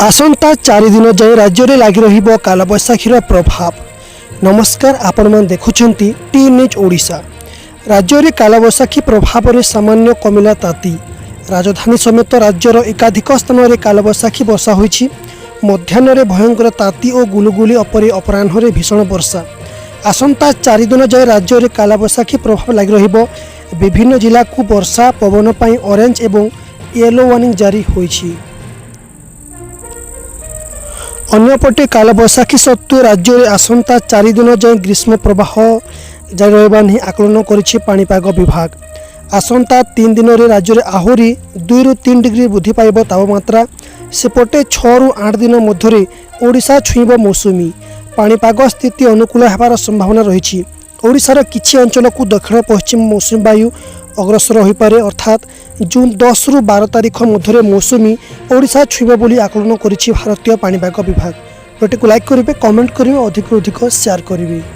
आसंता 4 दिन जाए राज्य में लगी रही कालबैशाखीर प्रभाव। नमस्कार, आपण मैंने देखुंती टी न्यूज ओडिशा। राज्य में कालबैशाखी प्रभाव में सामान्य कमिला ताती। राजधानी समेत राज्यर एकाधिक स्थान में कालबैशाखी वर्षा होईछि। मध्याह्न भयंकर ताती और गुलुगुली अपरे अपराह्न भीषण वर्षा। आसंता 4 दिन जाए राज्य में कालबैशाखी प्रभाव लगी रहिबो। विभिन्न जिला को वर्षा पवन पाई ऑरेंज एवं येलो वार्निंग जारी होईछि। अन्यपटे कालबैशाखी सत्वे राज्य में आसंता 4 दिन जाए ग्रीष्म प्रवाह जारी रहिबा नहीं आकलन करिछि पाणीपाग विभाग। आसंता 3 दिन में राज्य में आहरी 2 ରୁ 3 डिग्री वृद्धि पाइब तापमात्रा। सेपटे 6 ରୁ 8 दिन मध्य ओडिशा छुईब मौसुमी। पाणीपाग स्थिति अनुकूल होबार संभावना रही। ओडिशार किछि अंचल को दक्षिण पश्चिम मौसुमी वायु अग्रसर हो पारे, अर्थात जून 10 ରୁ 12 तारीख मध्य मौसुमी ओडिशा छुईब बोली आकलन करिछि भारतीय पाणीपाग विभाग। वीडियो को लाइक करेंगे, कमेंट करेंगे, अधिक शेयर करेंगे।